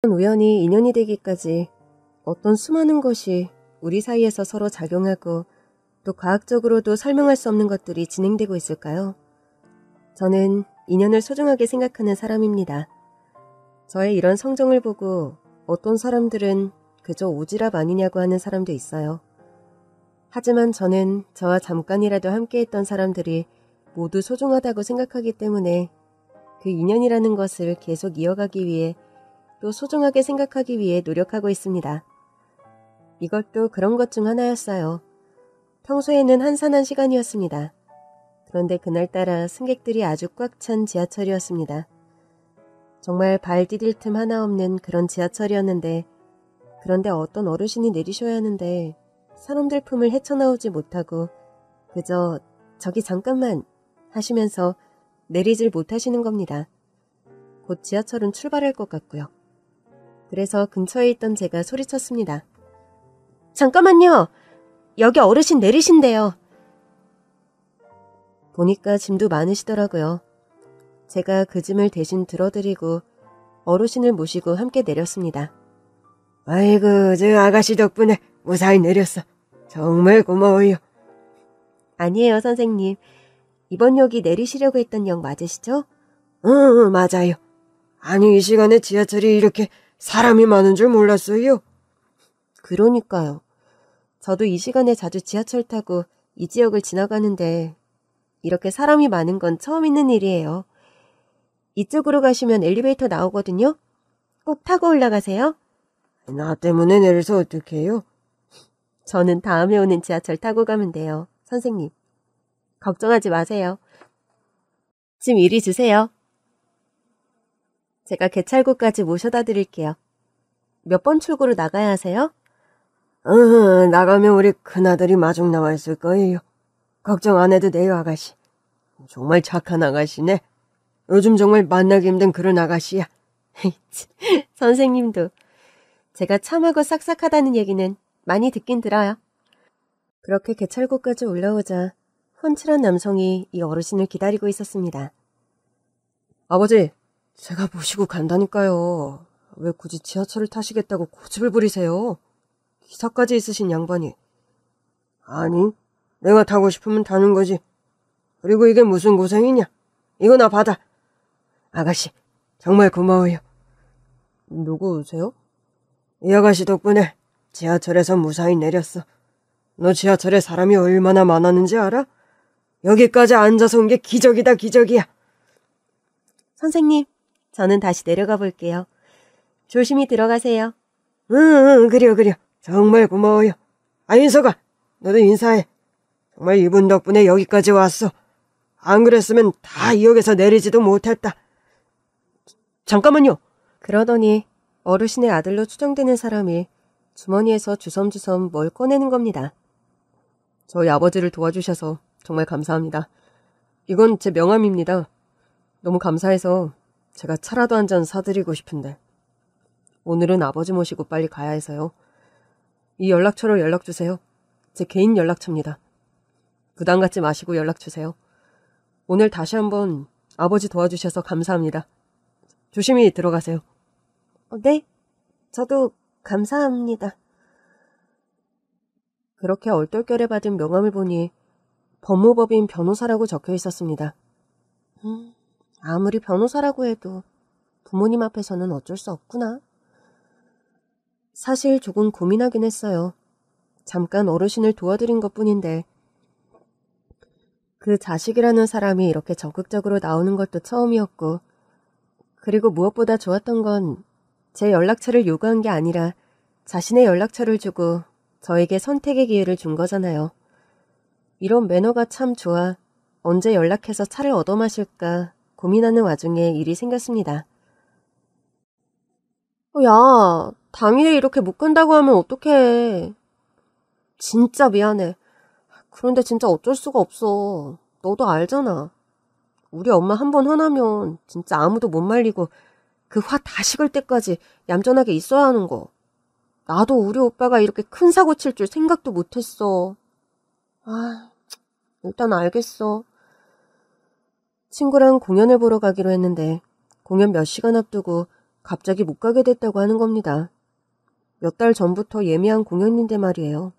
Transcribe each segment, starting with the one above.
우연히 인연이 되기까지 어떤 수많은 것이 우리 사이에서 서로 작용하고 또 과학적으로도 설명할 수 없는 것들이 진행되고 있을까요? 저는 인연을 소중하게 생각하는 사람입니다. 저의 이런 성정을 보고 어떤 사람들은 그저 오지랖 아니냐고 하는 사람도 있어요. 하지만 저는 저와 잠깐이라도 함께했던 사람들이 모두 소중하다고 생각하기 때문에 그 인연이라는 것을 계속 이어가기 위해 또 소중하게 생각하기 위해 노력하고 있습니다. 이것도 그런 것 중 하나였어요. 평소에는 한산한 시간이었습니다. 그런데 그날따라 승객들이 아주 꽉 찬 지하철이었습니다. 정말 발 디딜 틈 하나 없는 그런 지하철이었는데 그런데 어떤 어르신이 내리셔야 하는데 사람들 품을 헤쳐나오지 못하고 그저 저기 잠깐만 하시면서 내리질 못하시는 겁니다. 곧 지하철은 출발할 것 같고요. 그래서 근처에 있던 제가 소리쳤습니다. 잠깐만요! 여기 어르신 내리신대요. 보니까 짐도 많으시더라고요. 제가 그 짐을 대신 들어드리고 어르신을 모시고 함께 내렸습니다. 아이고, 저 아가씨 덕분에 무사히 내렸어. 정말 고마워요. 아니에요, 선생님. 이번 역이 내리시려고 했던 역 맞으시죠? 응, 맞아요. 아니, 이 시간에 지하철이 이렇게 사람이 많은 줄 몰랐어요. 그러니까요. 저도 이 시간에 자주 지하철 타고 이 지역을 지나가는데 이렇게 사람이 많은 건 처음 있는 일이에요. 이쪽으로 가시면 엘리베이터 나오거든요. 꼭 타고 올라가세요. 나 때문에 내려서 어떡해요? 저는 다음에 오는 지하철 타고 가면 돼요. 선생님. 걱정하지 마세요. 짐 이리 주세요. 제가 개찰구까지 모셔다 드릴게요. 몇 번 출구로 나가야 하세요? 나가면 우리 큰아들이 마중 나와 있을 거예요. 걱정 안 해도 돼요, 아가씨. 정말 착한 아가씨네. 요즘 정말 만나기 힘든 그런 아가씨야. 선생님도 제가 참하고 싹싹하다는 얘기는 많이 듣긴 들어요. 그렇게 개찰구까지 올라오자 훤칠한 남성이 이 어르신을 기다리고 있었습니다. 아버지, 제가 모시고 간다니까요. 왜 굳이 지하철을 타시겠다고 고집을 부리세요? 기사까지 있으신 양반이. 아니, 내가 타고 싶으면 타는 거지. 그리고 이게 무슨 고생이냐? 이거 나 받아. 아가씨, 정말 고마워요. 누구세요? 이 아가씨 덕분에 지하철에서 무사히 내렸어. 너 지하철에 사람이 얼마나 많았는지 알아? 여기까지 앉아서 온 게 기적이다, 기적이야. 선생님, 저는 다시 내려가 볼게요. 조심히 들어가세요. 응, 그려. 정말 고마워요. 아, 인서가, 너도 인사해. 정말 이분 덕분에 여기까지 왔어. 안 그랬으면 다 이 역에서 내리지도 못했다. 잠깐만요. 그러더니 어르신의 아들로 추정되는 사람이 주머니에서 주섬주섬 뭘 꺼내는 겁니다. 저희 아버지를 도와주셔서 정말 감사합니다. 이건 제 명함입니다. 너무 감사해서 제가 차라도 한 잔 사드리고 싶은데 오늘은 아버지 모시고 빨리 가야 해서요. 이 연락처로 연락주세요. 제 개인 연락처입니다. 부담 갖지 마시고 연락주세요. 오늘 다시 한번 아버지 도와주셔서 감사합니다. 조심히 들어가세요. 네, 저도 감사합니다. 그렇게 얼떨결에 받은 명함을 보니 법무법인 변호사라고 적혀 있었습니다. 아무리 변호사라고 해도 부모님 앞에서는 어쩔 수 없구나. 사실 조금 고민하긴 했어요. 잠깐 어르신을 도와드린 것뿐인데 그 자식이라는 사람이 이렇게 적극적으로 나오는 것도 처음이었고 그리고 무엇보다 좋았던 건 제 연락처를 요구한 게 아니라 자신의 연락처를 주고 저에게 선택의 기회를 준 거잖아요. 이런 매너가 참 좋아 언제 연락해서 차를 얻어 마실까 고민하는 와중에 일이 생겼습니다. 야, 당일에 이렇게 못 간다고 하면 어떡해. 진짜 미안해. 그런데 진짜 어쩔 수가 없어. 너도 알잖아. 우리 엄마 한 번 화나면 진짜 아무도 못 말리고 그 화 다 식을 때까지 얌전하게 있어야 하는 거. 나도 우리 오빠가 이렇게 큰 사고 칠 줄 생각도 못했어. 일단 알겠어. 친구랑 공연을 보러 가기로 했는데 공연 몇 시간 앞두고 갑자기 못 가게 됐다고 하는 겁니다. 몇 달 전부터 예매한 공연인데 말이에요.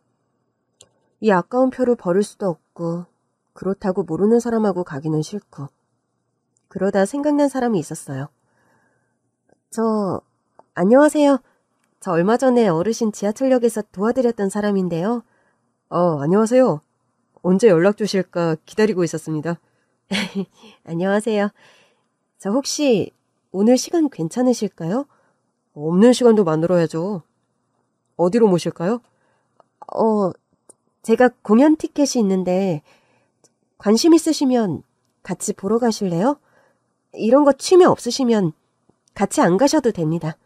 이 아까운 표를 버릴 수도 없고 그렇다고 모르는 사람하고 가기는 싫고. 그러다 생각난 사람이 있었어요. 안녕하세요. 저 얼마 전에 어르신 지하철역에서 도와드렸던 사람인데요. 안녕하세요. 언제 연락 주실까 기다리고 있었습니다. 안녕하세요. 저 혹시 오늘 시간 괜찮으실까요? 없는 시간도 만들어야죠. 어디로 모실까요? 제가 공연 티켓이 있는데 관심 있으시면 같이 보러 가실래요? 이런 거 취미 없으시면 같이 안 가셔도 됩니다.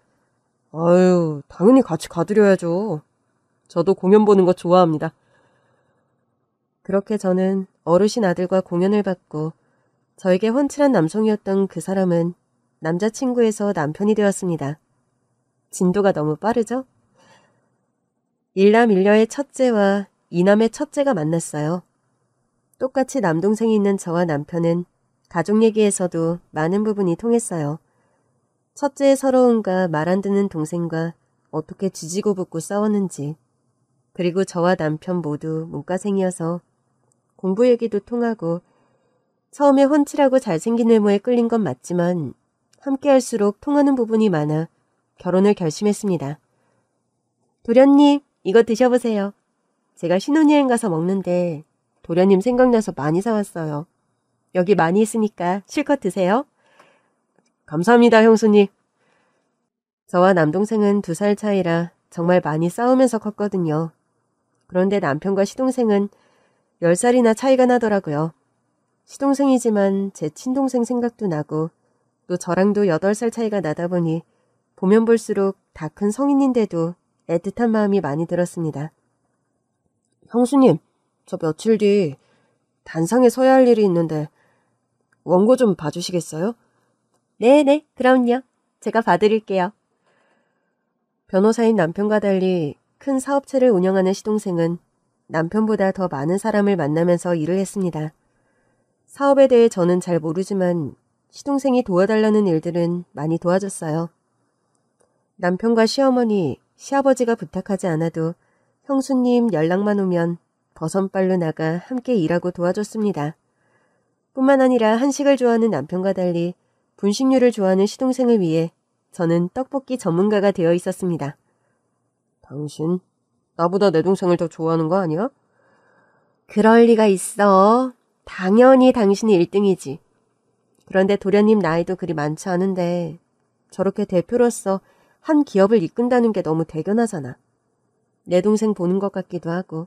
아유, 당연히 같이 가드려야죠. 저도 공연 보는 거 좋아합니다. 그렇게 저는 어르신 아들과 공연을 봤고 저에게 훤칠한 남성이었던 그 사람은 남자친구에서 남편이 되었습니다. 진도가 너무 빠르죠? 일남 일녀의 첫째와 이남의 첫째가 만났어요. 똑같이 남동생이 있는 저와 남편은 가족 얘기에서도 많은 부분이 통했어요. 첫째의 서러움과 말 안 듣는 동생과 어떻게 지지고 볶고 싸웠는지, 그리고 저와 남편 모두 문과생이어서 공부 얘기도 통하고 처음에 훤칠하고 잘생긴 외모에 끌린 건 맞지만 함께 할수록 통하는 부분이 많아 결혼을 결심했습니다. 도련님, 이거 드셔보세요. 제가 신혼여행 가서 먹는데 도련님 생각나서 많이 사왔어요. 여기 많이 있으니까 실컷 드세요. 감사합니다, 형수님. 저와 남동생은 2살 차이라 정말 많이 싸우면서 컸거든요. 그런데 남편과 시동생은 10살이나 차이가 나더라고요. 시동생이지만 제 친동생 생각도 나고 또 저랑도 8살 차이가 나다 보니 보면 볼수록 다 큰 성인인데도 애틋한 마음이 많이 들었습니다. 형수님, 저 며칠 뒤 단상에 서야 할 일이 있는데 원고 좀 봐주시겠어요? 네네, 그럼요. 제가 봐드릴게요. 변호사인 남편과 달리 큰 사업체를 운영하는 시동생은 남편보다 더 많은 사람을 만나면서 일을 했습니다. 사업에 대해 저는 잘 모르지만 시동생이 도와달라는 일들은 많이 도와줬어요. 남편과 시어머니, 시아버지가 부탁하지 않아도 형수님 연락만 오면 버선발로 나가 함께 일하고 도와줬습니다. 뿐만 아니라 한식을 좋아하는 남편과 달리 분식류를 좋아하는 시동생을 위해 저는 떡볶이 전문가가 되어 있었습니다. 당신, 나보다 내 동생을 더 좋아하는 거 아니야? 그럴 리가 있어. 당연히 당신이 1등이지. 그런데 도련님 나이도 그리 많지 않은데 저렇게 대표로서 한 기업을 이끈다는 게 너무 대견하잖아. 내 동생 보는 것 같기도 하고.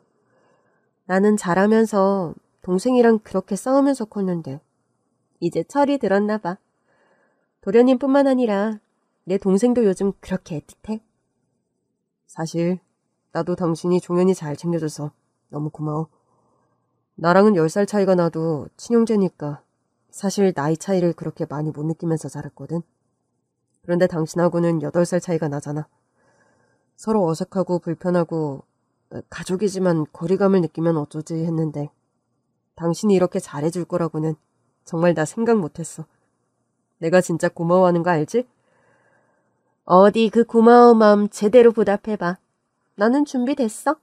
나는 잘하면서 동생이랑 그렇게 싸우면서 컸는데 이제 철이 들었나 봐. 도련님뿐만 아니라 내 동생도 요즘 그렇게 애틋해. 사실 나도 당신이 종현이 잘 챙겨줘서 너무 고마워. 나랑은 10살 차이가 나도 친형제니까 사실 나이 차이를 그렇게 많이 못 느끼면서 자랐거든. 그런데 당신하고는 8살 차이가 나잖아. 서로 어색하고 불편하고 가족이지만 거리감을 느끼면 어쩌지 했는데 당신이 이렇게 잘해줄 거라고는 정말 나 생각 못했어. 내가 진짜 고마워하는 거 알지? 어디 그 고마운 마음 제대로 보답해봐. 나는 준비됐어.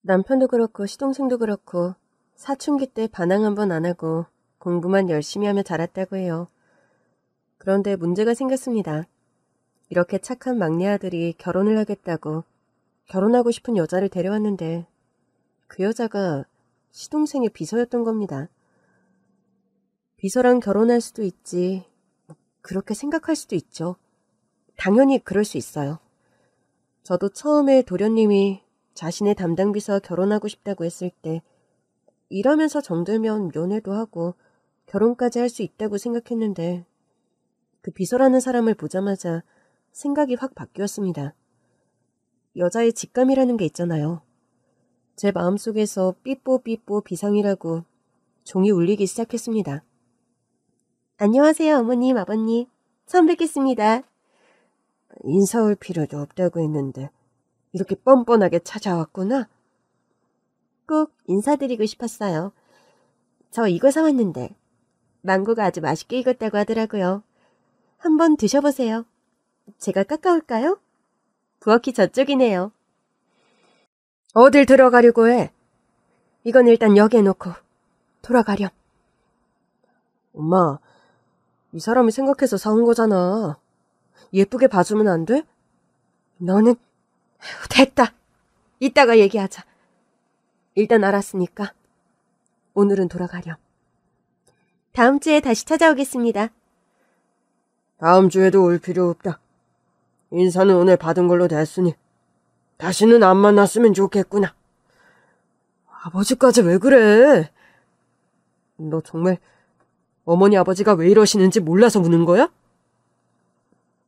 남편도 그렇고 시동생도 그렇고 사춘기 때 반항 한번 안 하고 공부만 열심히 하며 자랐다고 해요. 그런데 문제가 생겼습니다. 이렇게 착한 막내 아들이 결혼을 하겠다고 결혼하고 싶은 여자를 데려왔는데 그 여자가 시동생의 비서였던 겁니다. 비서랑 결혼할 수도 있지. 그렇게 생각할 수도 있죠. 당연히 그럴 수 있어요. 저도 처음에 도련님이 자신의 담당 비서와 결혼하고 싶다고 했을 때 일하면서 정들면 연애도 하고 결혼까지 할 수 있다고 생각했는데 그 비서라는 사람을 보자마자 생각이 확 바뀌었습니다. 여자의 직감이라는 게 있잖아요. 제 마음속에서 삐뽀삐뽀 비상이라고 종이 울리기 시작했습니다. 안녕하세요, 어머님, 아버님. 처음 뵙겠습니다. 인사 올 필요도 없다고 했는데 이렇게 뻔뻔하게 찾아왔구나. 꼭 인사드리고 싶었어요. 저 이거 사왔는데 망고가 아주 맛있게 익었다고 하더라고요. 한번 드셔보세요. 제가 깎아올까요? 부엌이 저쪽이네요. 어딜 들어가려고 해? 이건 일단 여기에 놓고 돌아가렴. 엄마, 이 사람이 생각해서 사온 거잖아. 예쁘게 봐주면 안 돼? 너는 됐다. 이따가 얘기하자. 일단 알았으니까 오늘은 돌아가렴. 다음 주에 다시 찾아오겠습니다. 다음 주에도 올 필요 없다. 인사는 오늘 받은 걸로 됐으니 다시는 안 만났으면 좋겠구나. 아버지까지 왜 그래? 너 정말 어머니 아버지가 왜 이러시는지 몰라서 묻는 거야?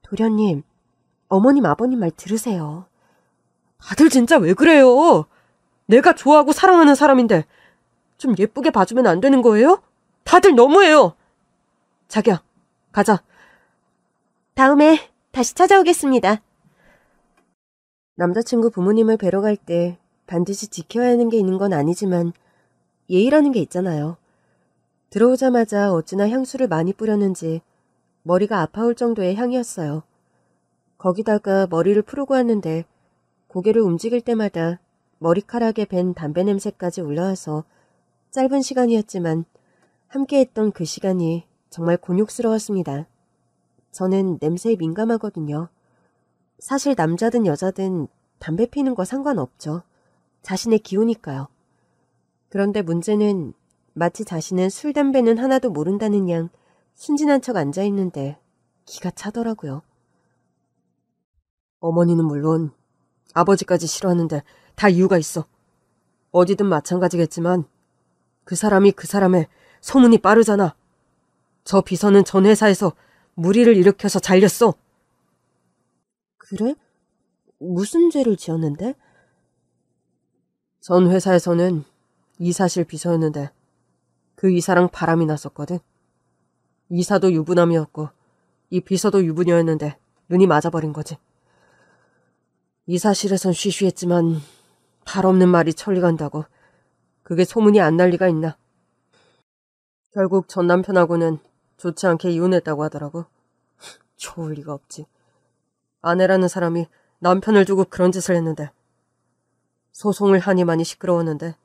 도련님, 어머님 아버님 말 들으세요. 다들 진짜 왜 그래요? 내가 좋아하고 사랑하는 사람인데 좀 예쁘게 봐주면 안 되는 거예요? 다들 너무해요. 자기야, 가자. 다음에 다시 찾아오겠습니다. 남자친구 부모님을 뵈러 갈 때 반드시 지켜야 하는 게 있는 건 아니지만 예의라는 게 있잖아요. 들어오자마자 어찌나 향수를 많이 뿌렸는지 머리가 아파올 정도의 향이었어요. 거기다가 머리를 풀고 왔는데 고개를 움직일 때마다 머리카락에 밴 담배 냄새까지 올라와서 짧은 시간이었지만 함께했던 그 시간이 정말 곤욕스러웠습니다. 저는 냄새에 민감하거든요. 사실 남자든 여자든 담배 피는 거 상관없죠. 자신의 기호니까요. 그런데 문제는 마치 자신은 술, 담배는 하나도 모른다는 양 순진한 척 앉아있는데 기가 차더라고요. 어머니는 물론 아버지까지 싫어하는데 다 이유가 있어. 어디든 마찬가지겠지만 그 사람이 그 사람의 소문이 빠르잖아. 저 비서는 전 회사에서 무리를 일으켜서 잘렸어. 그래? 무슨 죄를 지었는데? 전 회사에서는 이사실 비서였는데 그 이사랑 바람이 났었거든. 이사도 유부남이었고 이 비서도 유부녀였는데 눈이 맞아버린 거지. 이사실에선 쉬쉬했지만 발 없는 말이 천리 간다고 그게 소문이 안 날 리가 있나. 결국 전 남편하고는 좋지 않게 이혼했다고 하더라고. 좋을 리가 없지. 아내라는 사람이 남편을 두고 그런 짓을 했는데 소송을 하니 많이 시끄러웠는데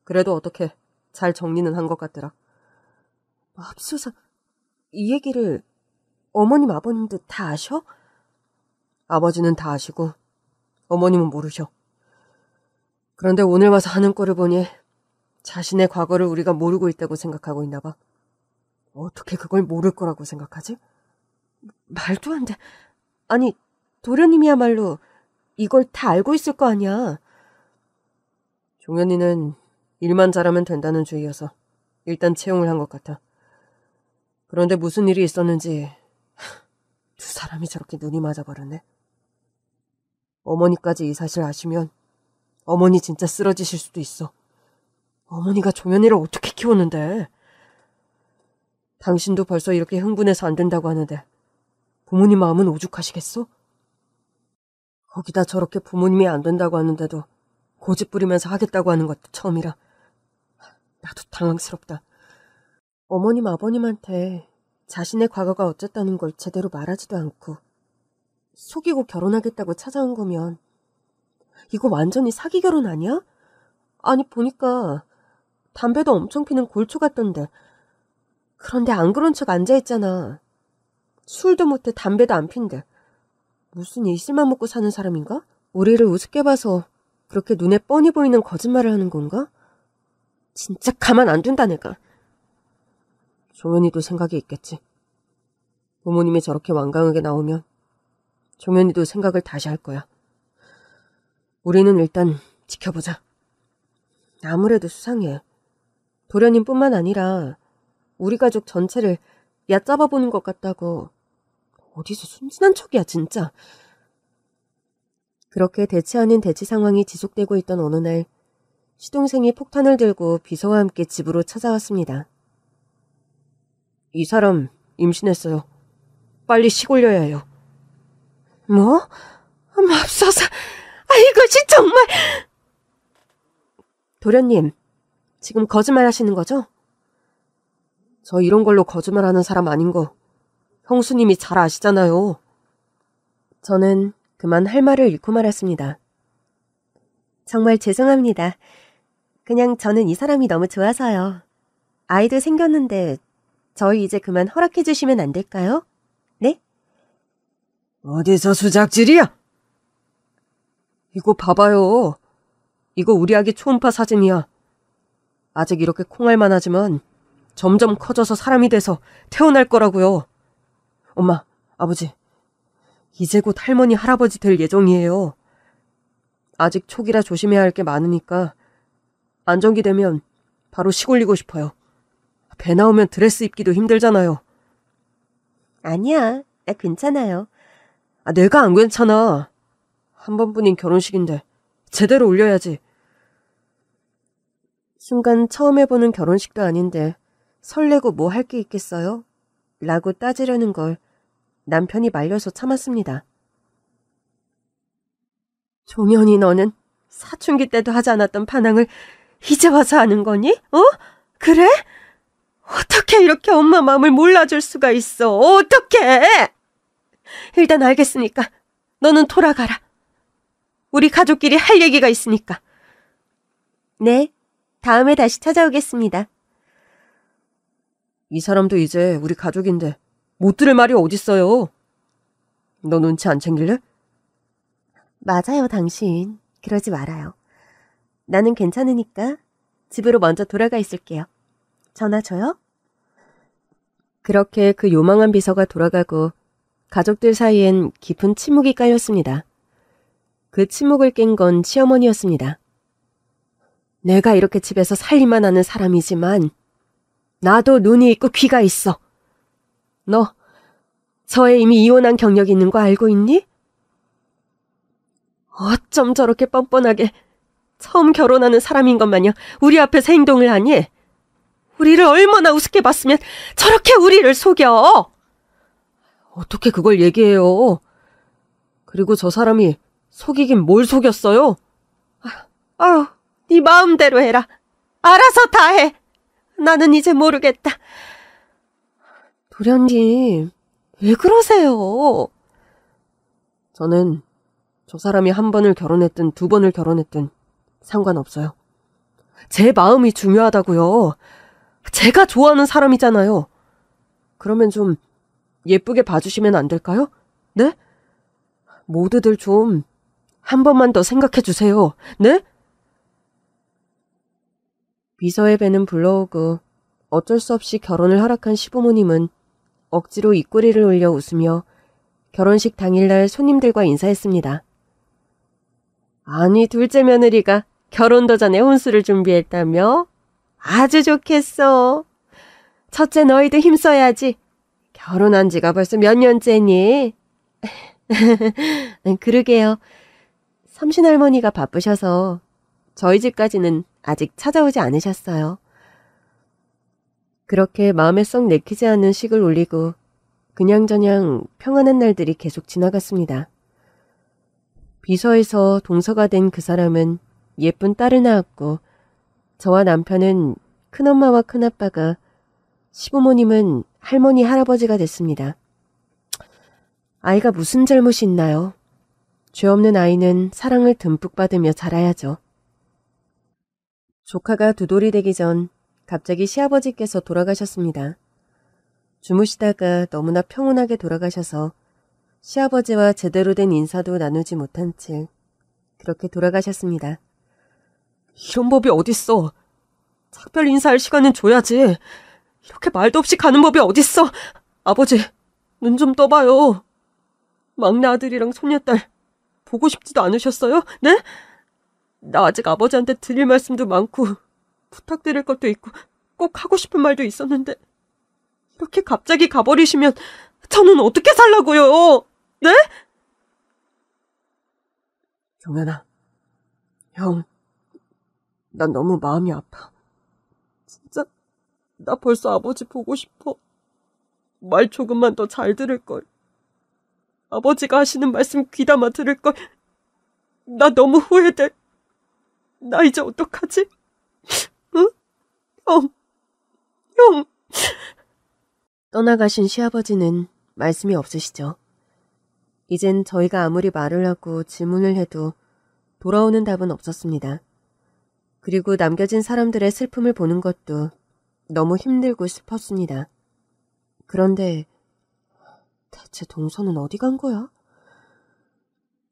그래도 어떻게 잘 정리는 한 것 같더라. 맙소사, 이 얘기를 어머님 아버님도 다 아셔? 아버지는 다 아시고 어머님은 모르셔. 그런데 오늘 와서 하는 꼴을 보니 자신의 과거를 우리가 모르고 있다고 생각하고 있나 봐. 어떻게 그걸 모를 거라고 생각하지? 말도 안 돼. 아니, 도련님이야말로 이걸 다 알고 있을 거 아니야. 종현이는 일만 잘하면 된다는 주의여서 일단 채용을 한 것 같아. 그런데 무슨 일이 있었는지 두 사람이 저렇게 눈이 맞아버렸네. 어머니까지 이 사실 아시면 어머니 진짜 쓰러지실 수도 있어. 어머니가 종현이를 어떻게 키웠는데. 당신도 벌써 이렇게 흥분해서 안 된다고 하는데 부모님 마음은 오죽하시겠어? 거기다 저렇게 부모님이 안 된다고 하는데도 고집 부리면서 하겠다고 하는 것도 처음이라 나도 당황스럽다. 어머님 아버님한테 자신의 과거가 어쨌다는 걸 제대로 말하지도 않고 속이고 결혼하겠다고 찾아온 거면 이거 완전히 사기 결혼 아니야? 아니 보니까 담배도 엄청 피는 골초 같던데. 그런데 안 그런 척 앉아있잖아. 술도 못해 담배도 안 핀데. 무슨 일실만 먹고 사는 사람인가? 우리를 우습게 봐서 그렇게 눈에 뻔히 보이는 거짓말을 하는 건가? 진짜 가만 안 둔다 내가. 종현이도 생각이 있겠지. 부모님이 저렇게 완강하게 나오면 종현이도 생각을 다시 할 거야. 우리는 일단 지켜보자. 아무래도 수상해. 도련님뿐만 아니라 우리 가족 전체를 얕잡아보는 것 같다고. 어디서 순진한 척이야 진짜. 그렇게 대치 아닌 대치 상황이 지속되고 있던 어느 날 시동생이 폭탄을 들고 비서와 함께 집으로 찾아왔습니다. 이 사람 임신했어요. 빨리 시골려야 해요. 뭐? 맙소사. 이것이 정말... 도련님, 지금 거짓말 하시는 거죠? 저 이런 걸로 거짓말하는 사람 아닌 거 형수님이 잘 아시잖아요. 저는 그만 할 말을 잃고 말았습니다. 정말 죄송합니다. 그냥 저는 이 사람이 너무 좋아서요. 아이도 생겼는데 저희 이제 그만 허락해 주시면 안 될까요? 네? 어디서 수작질이야? 이거 봐봐요. 이거 우리 아기 초음파 사진이야. 아직 이렇게 콩알만 하지만 점점 커져서 사람이 돼서 태어날 거라고요. 엄마, 아버지, 이제 곧 할머니, 할아버지 될 예정이에요. 아직 초기라 조심해야 할 게 많으니까 안정기 되면 바로 시골리고 싶어요. 배 나오면 드레스 입기도 힘들잖아요. 아니야, 나 괜찮아요. 내가 안 괜찮아. 한 번뿐인 결혼식인데 제대로 올려야지. 순간 처음 해보는 결혼식도 아닌데 설레고 뭐 할 게 있겠어요? 라고 따지려는 걸 남편이 말려서 참았습니다. 종현이 너는 사춘기 때도 하지 않았던 반항을 이제 와서 하는 거니? 그래? 어떻게 이렇게 엄마 마음을 몰라줄 수가 있어? 어떻게? 일단 알겠으니까 너는 돌아가라. 우리 가족끼리 할 얘기가 있으니까. 네, 다음에 다시 찾아오겠습니다. 이 사람도 이제 우리 가족인데 못 들을 말이 어딨어요. 너 눈치 안 챙길래? 맞아요, 당신. 그러지 말아요. 나는 괜찮으니까 집으로 먼저 돌아가 있을게요. 전화 줘요? 그렇게 그 요망한 비서가 돌아가고 가족들 사이엔 깊은 침묵이 깔렸습니다. 그 침묵을 깬 건 시어머니였습니다. 내가 이렇게 집에서 살림만 하는 사람이지만 나도 눈이 있고 귀가 있어. 너 저애 이미 이혼한 경력이 있는 거 알고 있니? 어쩜 저렇게 뻔뻔하게 처음 결혼하는 사람인 것 마냥 우리 앞에서 행동을 하니? 우리를 얼마나 우습게 봤으면 저렇게 우리를 속여! 어떻게 그걸 얘기해요? 그리고 저 사람이 속이긴 뭘 속였어요? 아유, 네 마음대로 해라. 알아서 다 해. 나는 이제 모르겠다. 도련님, 왜 그러세요? 저는 저 사람이 한 번을 결혼했든 두 번을 결혼했든 상관없어요. 제 마음이 중요하다고요. 제가 좋아하는 사람이잖아요. 그러면 좀 예쁘게 봐주시면 안 될까요? 네? 모두들 좀 한 번만 더 생각해 주세요. 네? 비서의 배는 불러오고 어쩔 수 없이 결혼을 허락한 시부모님은 억지로 입꼬리를 올려 웃으며 결혼식 당일날 손님들과 인사했습니다. 아니, 둘째 며느리가 결혼도 전에 혼수를 준비했다며? 아주 좋겠어. 첫째 너희도 힘써야지. 결혼한 지가 벌써 몇 년째니? 그러게요. 삼신할머니가 바쁘셔서 저희 집까지는 아직 찾아오지 않으셨어요. 그렇게 마음에 썩 내키지 않는 식을 올리고 그냥저냥 평안한 날들이 계속 지나갔습니다. 비서에서 동서가 된 그 사람은 예쁜 딸을 낳았고 저와 남편은 큰엄마와 큰아빠가, 시부모님은 할머니, 할아버지가 됐습니다. 아이가 무슨 잘못이 있나요? 죄 없는 아이는 사랑을 듬뿍 받으며 자라야죠. 조카가 두 돌이 되기 전 갑자기 시아버지께서 돌아가셨습니다. 주무시다가 너무나 평온하게 돌아가셔서 시아버지와 제대로 된 인사도 나누지 못한 채 그렇게 돌아가셨습니다. 이런 법이 어딨어. 작별 인사할 시간은 줘야지. 이렇게 말도 없이 가는 법이 어딨어. 아버지, 눈 좀 떠봐요. 막내 아들이랑 손녀딸 보고 싶지도 않으셨어요? 네? 나 아직 아버지한테 드릴 말씀도 많고 부탁드릴 것도 있고 꼭 하고 싶은 말도 있었는데 이렇게 갑자기 가버리시면 저는 어떻게 살라고요? 네? 경연아, 형, 난 너무 마음이 아파. 진짜 나 벌써 아버지 보고 싶어. 말 조금만 더 잘 들을걸. 아버지가 하시는 말씀 귀담아 들을걸. 나 너무 후회돼. 나 이제 어떡하지? 응? 형. 떠나가신 시아버지는 말씀이 없으시죠. 이젠 저희가 아무리 말을 하고 질문을 해도 돌아오는 답은 없었습니다. 그리고 남겨진 사람들의 슬픔을 보는 것도 너무 힘들고 슬펐습니다. 그런데 대체 동서는 어디 간 거야?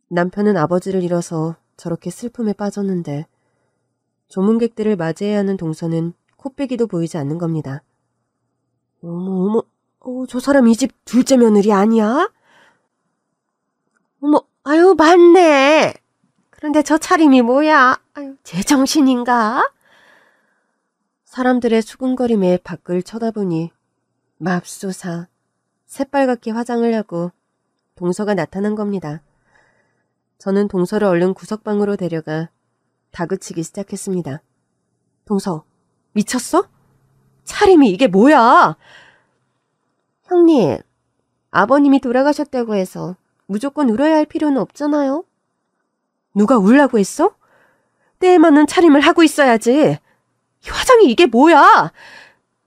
남편은 아버지를 잃어서 저렇게 슬픔에 빠졌는데 조문객들을 맞이해야 하는 동서는 코빼기도 보이지 않는 겁니다. 어머, 저 사람 이 집 둘째 며느리 아니야? 어머, 아유, 맞네. 그런데 저 차림이 뭐야? 아유, 제정신인가? 사람들의 수군거림에 밖을 쳐다보니 맙소사 새빨갛게 화장을 하고 동서가 나타난 겁니다. 저는 동서를 얼른 구석방으로 데려가 다그치기 시작했습니다. 동서, 미쳤어? 차림이 이게 뭐야? 형님, 아버님이 돌아가셨다고 해서 무조건 울어야 할 필요는 없잖아요. 누가 울라고 했어? 때에 맞는 차림을 하고 있어야지. 화장이 이게 뭐야?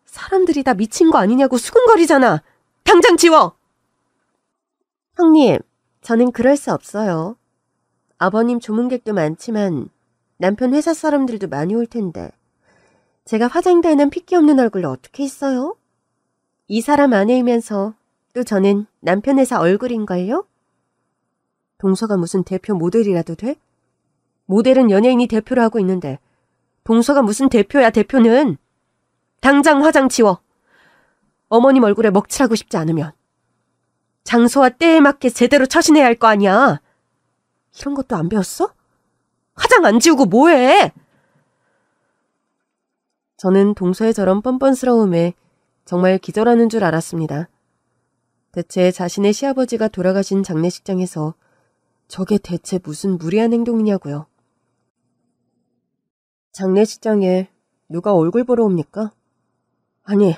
사람들이 다 미친 거 아니냐고 수군거리잖아. 당장 지워! 형님, 저는 그럴 수 없어요. 아버님 조문객도 많지만 남편 회사 사람들도 많이 올 텐데 제가 화장대에는 핏기 없는 얼굴로 어떻게 있어요? 이 사람 아내이면서 또 저는 남편 회사 얼굴인걸요? 동서가 무슨 대표 모델이라도 돼? 모델은 연예인이 대표를 하고 있는데 동서가 무슨 대표야, 대표는. 당장 화장 지워. 어머님 얼굴에 먹칠하고 싶지 않으면. 장소와 때에 맞게 제대로 처신해야 할 거 아니야. 이런 것도 안 배웠어? 화장 안 지우고 뭐해? 저는 동서의 저런 뻔뻔스러움에 정말 기절하는 줄 알았습니다. 대체 자신의 시아버지가 돌아가신 장례식장에서 저게 대체 무슨 무리한 행동이냐고요. 장례식장에 누가 얼굴 보러 옵니까? 아니,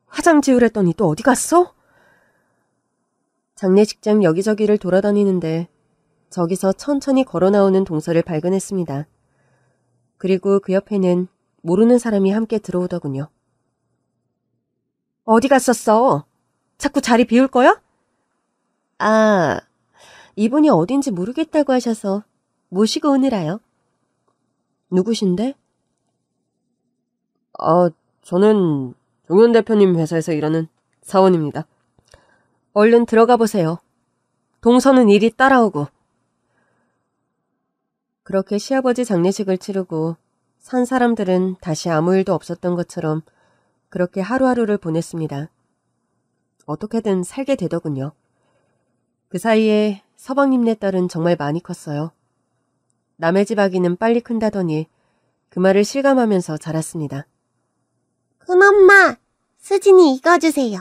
화장 지우랬더니 또 어디 갔어? 장례식장 여기저기를 돌아다니는데 저기서 천천히 걸어 나오는 동서를 발견했습니다. 그리고 그 옆에는 모르는 사람이 함께 들어오더군요. 어디 갔었어? 자꾸 자리 비울 거야? 아, 이분이 어딘지 모르겠다고 하셔서 모시고 오느라요. 누구신데? 저는 종현 대표님 회사에서 일하는 사원입니다. 얼른 들어가 보세요. 동서는 이리 따라오고. 그렇게 시아버지 장례식을 치르고 산 사람들은 다시 아무 일도 없었던 것처럼 그렇게 하루하루를 보냈습니다. 어떻게든 살게 되더군요. 그 사이에 서방님네 딸은 정말 많이 컸어요. 남의 집 아기는 빨리 큰다더니 그 말을 실감하면서 자랐습니다. 큰엄마, 수진이 이거 주세요.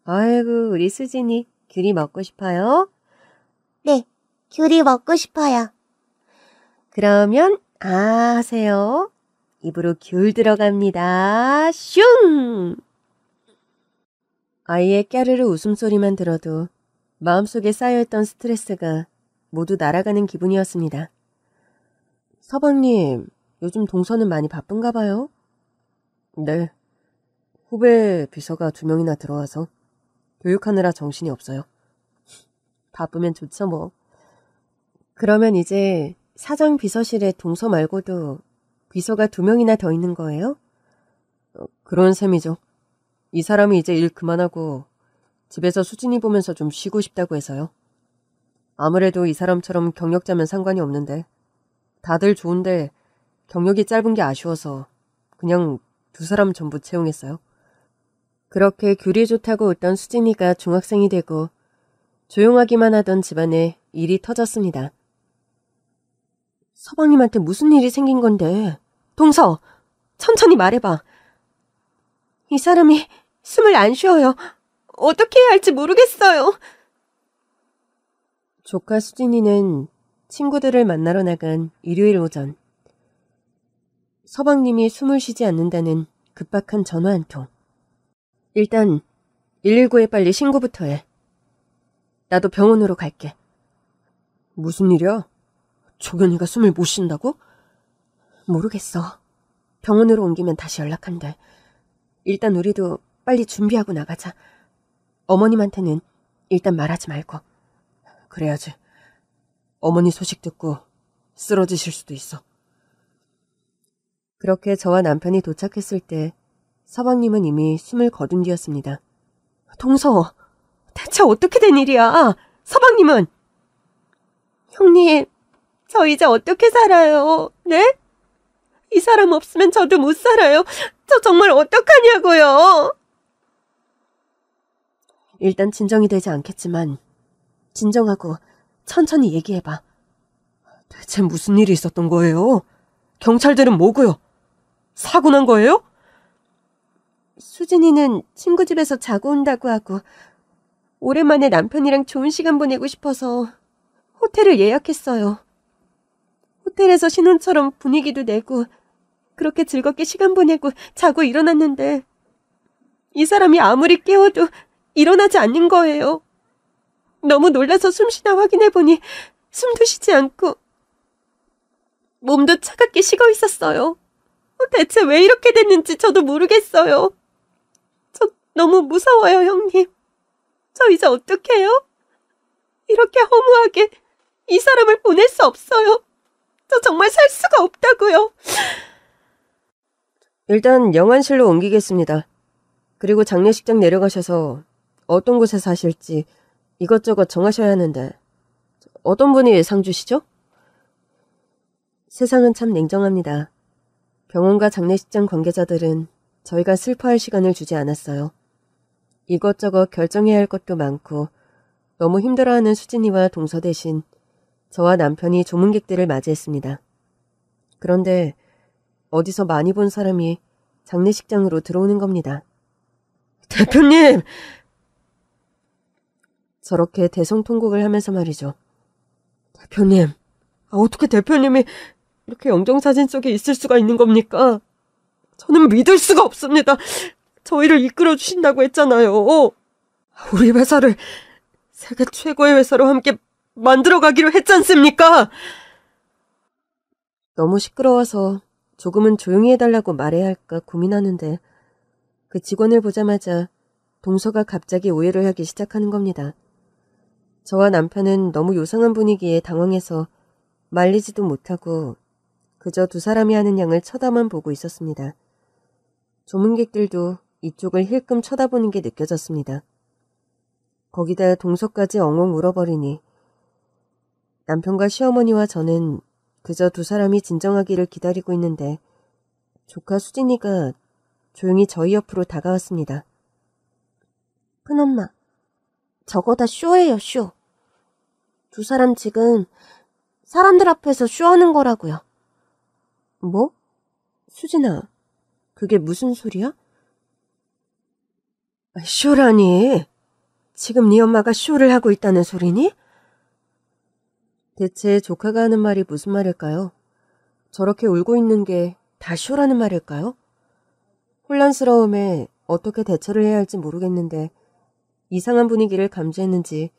아이고, 우리 수진이 귤이 먹고 싶어요? 네, 귤이 먹고 싶어요. 그러면 하세요. 입으로 귤 들어갑니다. 슝! 아이의 깨르르 웃음소리만 들어도 마음속에 쌓여있던 스트레스가 모두 날아가는 기분이었습니다. 서방님, 요즘 동서는 많이 바쁜가 봐요? 네. 후배 비서가 2명이나 들어와서 교육하느라 정신이 없어요. 바쁘면 좋죠 뭐. 그러면 이제 사장 비서실에 동서 말고도 비서가 2명이나 더 있는 거예요? 그런 셈이죠. 이 사람이 이제 일 그만하고 집에서 수진이 보면서 좀 쉬고 싶다고 해서요. 아무래도 이 사람처럼 경력자면 상관이 없는데 다들 좋은데 경력이 짧은 게 아쉬워서 그냥 2사람 전부 채용했어요. 그렇게 귤이 좋다고 웃던 수진이가 중학생이 되고 조용하기만 하던 집안에 일이 터졌습니다. 서방님한테 무슨 일이 생긴 건데? 동서, 천천히 말해봐. 이 사람이 숨을 안 쉬어요. 어떻게 해야 할지 모르겠어요. 조카 수진이는 친구들을 만나러 나간 일요일 오전. 서방님이 숨을 쉬지 않는다는 급박한 전화 한 통. 일단 119에 빨리 신고부터 해. 나도 병원으로 갈게. 무슨 일이야? 조견이가 숨을 못 쉰다고? 모르겠어. 병원으로 옮기면 다시 연락한대. 일단 우리도 빨리 준비하고 나가자. 어머님한테는 일단 말하지 말고. 그래야지. 어머니 소식 듣고 쓰러지실 수도 있어. 그렇게 저와 남편이 도착했을 때 서방님은 이미 숨을 거둔 뒤였습니다. 동서, 대체 어떻게 된 일이야? 서방님은? 형님, 저 이제 어떻게 살아요? 네? 이 사람 없으면 저도 못 살아요. 저 정말 어떡하냐고요? 일단 진정이 되지 않겠지만 진정하고 천천히 얘기해봐. 대체 무슨 일이 있었던 거예요? 경찰들은 뭐고요? 사고 난 거예요? 수진이는 친구 집에서 자고 온다고 하고 오랜만에 남편이랑 좋은 시간 보내고 싶어서 호텔을 예약했어요. 호텔에서 신혼처럼 분위기도 내고 그렇게 즐겁게 시간 보내고 자고 일어났는데 이 사람이 아무리 깨워도 일어나지 않는 거예요. 너무 놀라서 숨쉬나 확인해보니 숨도 쉬지 않고 몸도 차갑게 식어 있었어요. 대체 왜 이렇게 됐는지 저도 모르겠어요. 저 너무 무서워요, 형님. 저 이제 어떡해요? 이렇게 허무하게 이 사람을 보낼 수 없어요. 저 정말 살 수가 없다고요. 일단 영안실로 옮기겠습니다. 그리고 장례식장 내려가셔서 어떤 곳에 사실지 이것저것 정하셔야 하는데 어떤 분이 상 주시죠? 세상은 참 냉정합니다. 병원과 장례식장 관계자들은 저희가 슬퍼할 시간을 주지 않았어요. 이것저것 결정해야 할 것도 많고 너무 힘들어하는 수진이와 동서 대신 저와 남편이 조문객들을 맞이했습니다. 그런데 어디서 많이 본 사람이 장례식장으로 들어오는 겁니다. 대표님! 저렇게 대성통곡을 하면서 말이죠. 대표님, 어떻게 대표님이 이렇게 영정사진 속에 있을 수가 있는 겁니까? 저는 믿을 수가 없습니다. 저희를 이끌어 주신다고 했잖아요. 우리 회사를 세계 최고의 회사로 함께 만들어가기로 했지 않습니까? 너무 시끄러워서 조금은 조용히 해달라고 말해야 할까 고민하는데 그 직원을 보자마자 동서가 갑자기 오해를 하기 시작하는 겁니다. 저와 남편은 너무 요상한 분위기에 당황해서 말리지도 못하고 그저 두 사람이 하는 양을 쳐다만 보고 있었습니다. 조문객들도 이쪽을 힐끔 쳐다보는 게 느껴졌습니다. 거기다 동서까지 엉엉 울어버리니 남편과 시어머니와 저는 그저 두 사람이 진정하기를 기다리고 있는데 조카 수진이가 조용히 저희 옆으로 다가왔습니다. 큰엄마, 저거 다 쇼예요, 쇼. 두 사람 지금 사람들 앞에서 쇼하는 거라고요. 뭐? 수진아, 그게 무슨 소리야? 쇼라니? 지금 네 엄마가 쇼를 하고 있다는 소리니? 대체 조카가 하는 말이 무슨 말일까요? 저렇게 울고 있는 게 다 쇼라는 말일까요? 혼란스러움에 어떻게 대처를 해야 할지 모르겠는데 이상한 분위기를 감지했는지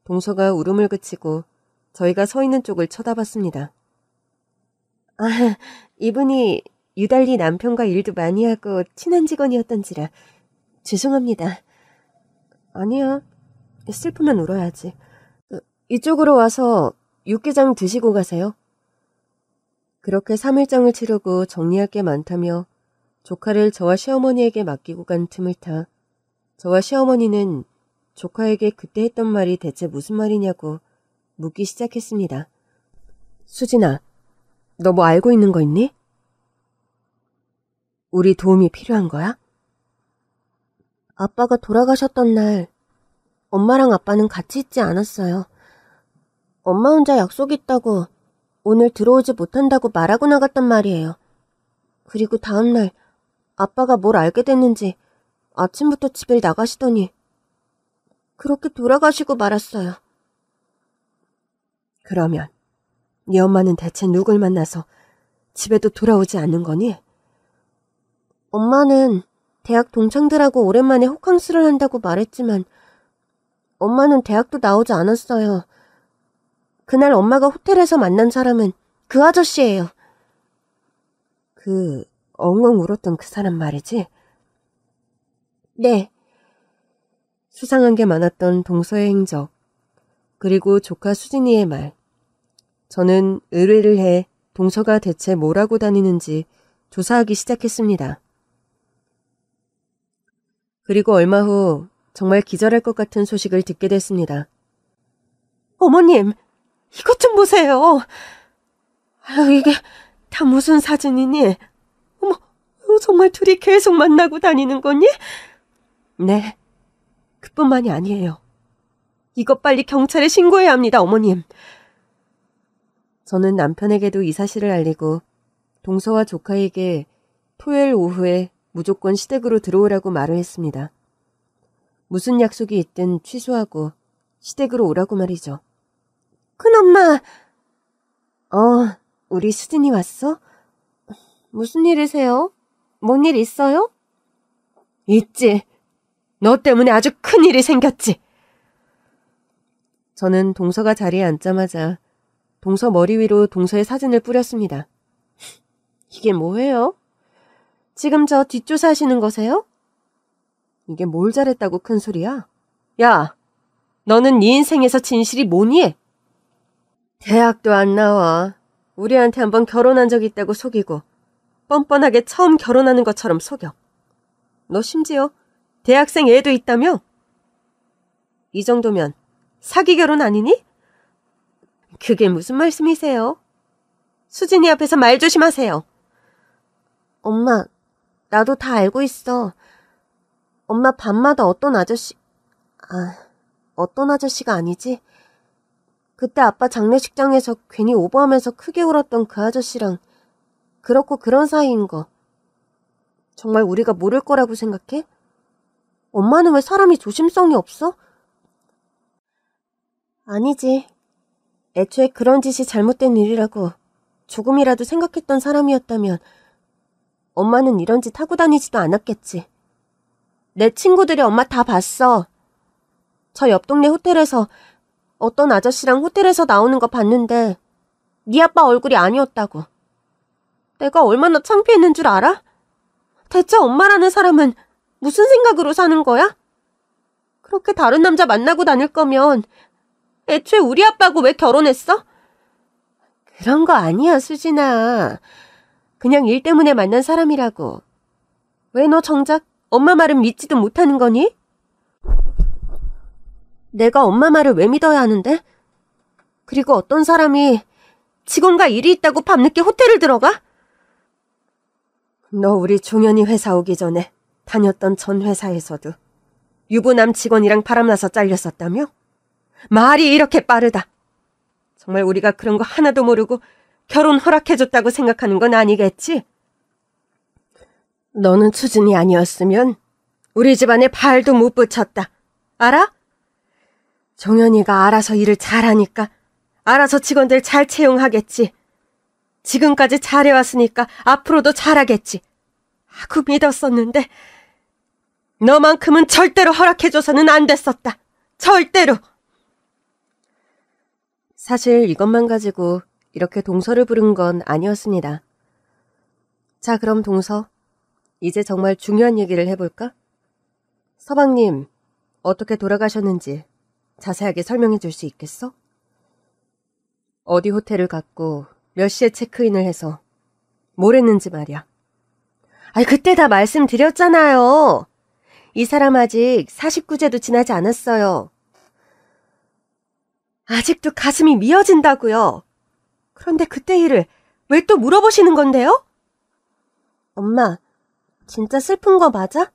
동서가 울음을 그치고 저희가 서 있는 쪽을 쳐다봤습니다. 아, 이분이 유달리 남편과 일도 많이 하고 친한 직원이었던지라 죄송합니다. 아니야, 슬프면 울어야지. 이쪽으로 와서 육개장 드시고 가세요. 그렇게 3일장을 치르고 정리할 게 많다며 조카를 저와 시어머니에게 맡기고 간 틈을 타 저와 시어머니는 조카에게 그때 했던 말이 대체 무슨 말이냐고 묻기 시작했습니다. 수진아, 너 뭐 알고 있는 거 있니? 우리 도움이 필요한 거야? 아빠가 돌아가셨던 날 엄마랑 아빠는 같이 있지 않았어요. 엄마 혼자 약속 있다고 오늘 들어오지 못한다고 말하고 나갔단 말이에요. 그리고 다음날 아빠가 뭘 알게 됐는지 아침부터 집을 나가시더니 그렇게 돌아가시고 말았어요. 그러면 네 엄마는 대체 누굴 만나서 집에도 돌아오지 않는 거니? 엄마는 대학 동창들하고 오랜만에 호캉스를 한다고 말했지만 엄마는 대학도 나오지 않았어요. 그날 엄마가 호텔에서 만난 사람은 그 아저씨예요. 그 엉엉 울었던 그 사람 말이지? 네. 수상한 게 많았던 동서의 행적. 그리고 조카 수진이의 말. 저는 의뢰를 해 동서가 대체 뭘 하고 다니는지 조사하기 시작했습니다. 그리고 얼마 후 정말 기절할 것 같은 소식을 듣게 됐습니다. 어머님, 이것 좀 보세요. 아유, 이게 다 무슨 사진이니? 어머, 정말 둘이 계속 만나고 다니는 거니? 네, 그뿐만이 아니에요. 이것 빨리 경찰에 신고해야 합니다, 어머님. 저는 남편에게도 이 사실을 알리고 동서와 조카에게 토요일 오후에 무조건 시댁으로 들어오라고 말을 했습니다. 무슨 약속이 있든 취소하고 시댁으로 오라고 말이죠. 큰엄마! 우리 수진이 왔어? 무슨 일이세요? 뭔 일 있어요? 있지. 너 때문에 아주 큰일이 생겼지. 저는 동서가 자리에 앉자마자 동서 머리 위로 동서의 사진을 뿌렸습니다. 이게 뭐예요? 지금 저 뒷조사하시는 거세요? 이게 뭘 잘했다고 큰 소리야? 야, 너는 네 인생에서 진실이 뭐니? 대학도 안 나와. 우리한테 한번 결혼한 적 있다고 속이고 뻔뻔하게 처음 결혼하는 것처럼 속여. 너 심지어 대학생 애도 있다며? 이 정도면 사기 결혼 아니니? 그게 무슨 말씀이세요? 수진이 앞에서 말 조심하세요. 엄마, 나도 다 알고 있어. 엄마 밤마다 어떤 아저씨가 아니지? 그때 아빠 장례식장에서 괜히 오버하면서 크게 울었던 그 아저씨랑 그렇고 그런 사이인 거. 정말 우리가 모를 거라고 생각해? 엄마는 왜 사람이 조심성이 없어? 아니지. 애초에 그런 짓이 잘못된 일이라고 조금이라도 생각했던 사람이었다면 엄마는 이런 짓 하고 다니지도 않았겠지. 내 친구들이 엄마 다 봤어. 저 옆 동네 호텔에서 어떤 아저씨랑 호텔에서 나오는 거 봤는데 네 아빠 얼굴이 아니었다고. 내가 얼마나 창피했는 줄 알아? 대체 엄마라는 사람은 무슨 생각으로 사는 거야? 그렇게 다른 남자 만나고 다닐 거면 애초에 우리 아빠하고 왜 결혼했어? 그런 거 아니야, 수진아. 그냥 일 때문에 만난 사람이라고. 왜 너 정작 엄마 말은 믿지도 못하는 거니? 내가 엄마 말을 왜 믿어야 하는데? 그리고 어떤 사람이 직원과 일이 있다고 밤늦게 호텔을 들어가? 너 우리 종현이 회사 오기 전에 다녔던 전 회사에서도 유부남 직원이랑 바람나서 잘렸었다며? 말이 이렇게 빠르다. 정말 우리가 그런 거 하나도 모르고 결혼 허락해줬다고 생각하는 건 아니겠지? 너는 수진이 아니었으면 우리 집안에 발도 못 붙였다. 알아? 종현이가 알아서 일을 잘하니까 알아서 직원들 잘 채용하겠지. 지금까지 잘해왔으니까 앞으로도 잘하겠지. 하고 믿었었는데 너만큼은 절대로 허락해줘서는 안 됐었다. 절대로. 사실 이것만 가지고 이렇게 동서를 부른 건 아니었습니다. 자, 그럼 동서, 이제 정말 중요한 얘기를 해볼까? 서방님, 어떻게 돌아가셨는지 자세하게 설명해 줄 수 있겠어? 어디 호텔을 갔고 몇 시에 체크인을 해서 뭘 했는지 말이야. 아니, 그때 다 말씀드렸잖아요. 이 사람 아직 49제도 지나지 않았어요. 아직도 가슴이 미어진다고요. 그런데 그때 일을 왜 또 물어보시는 건데요? 엄마, 진짜 슬픈 거 맞아?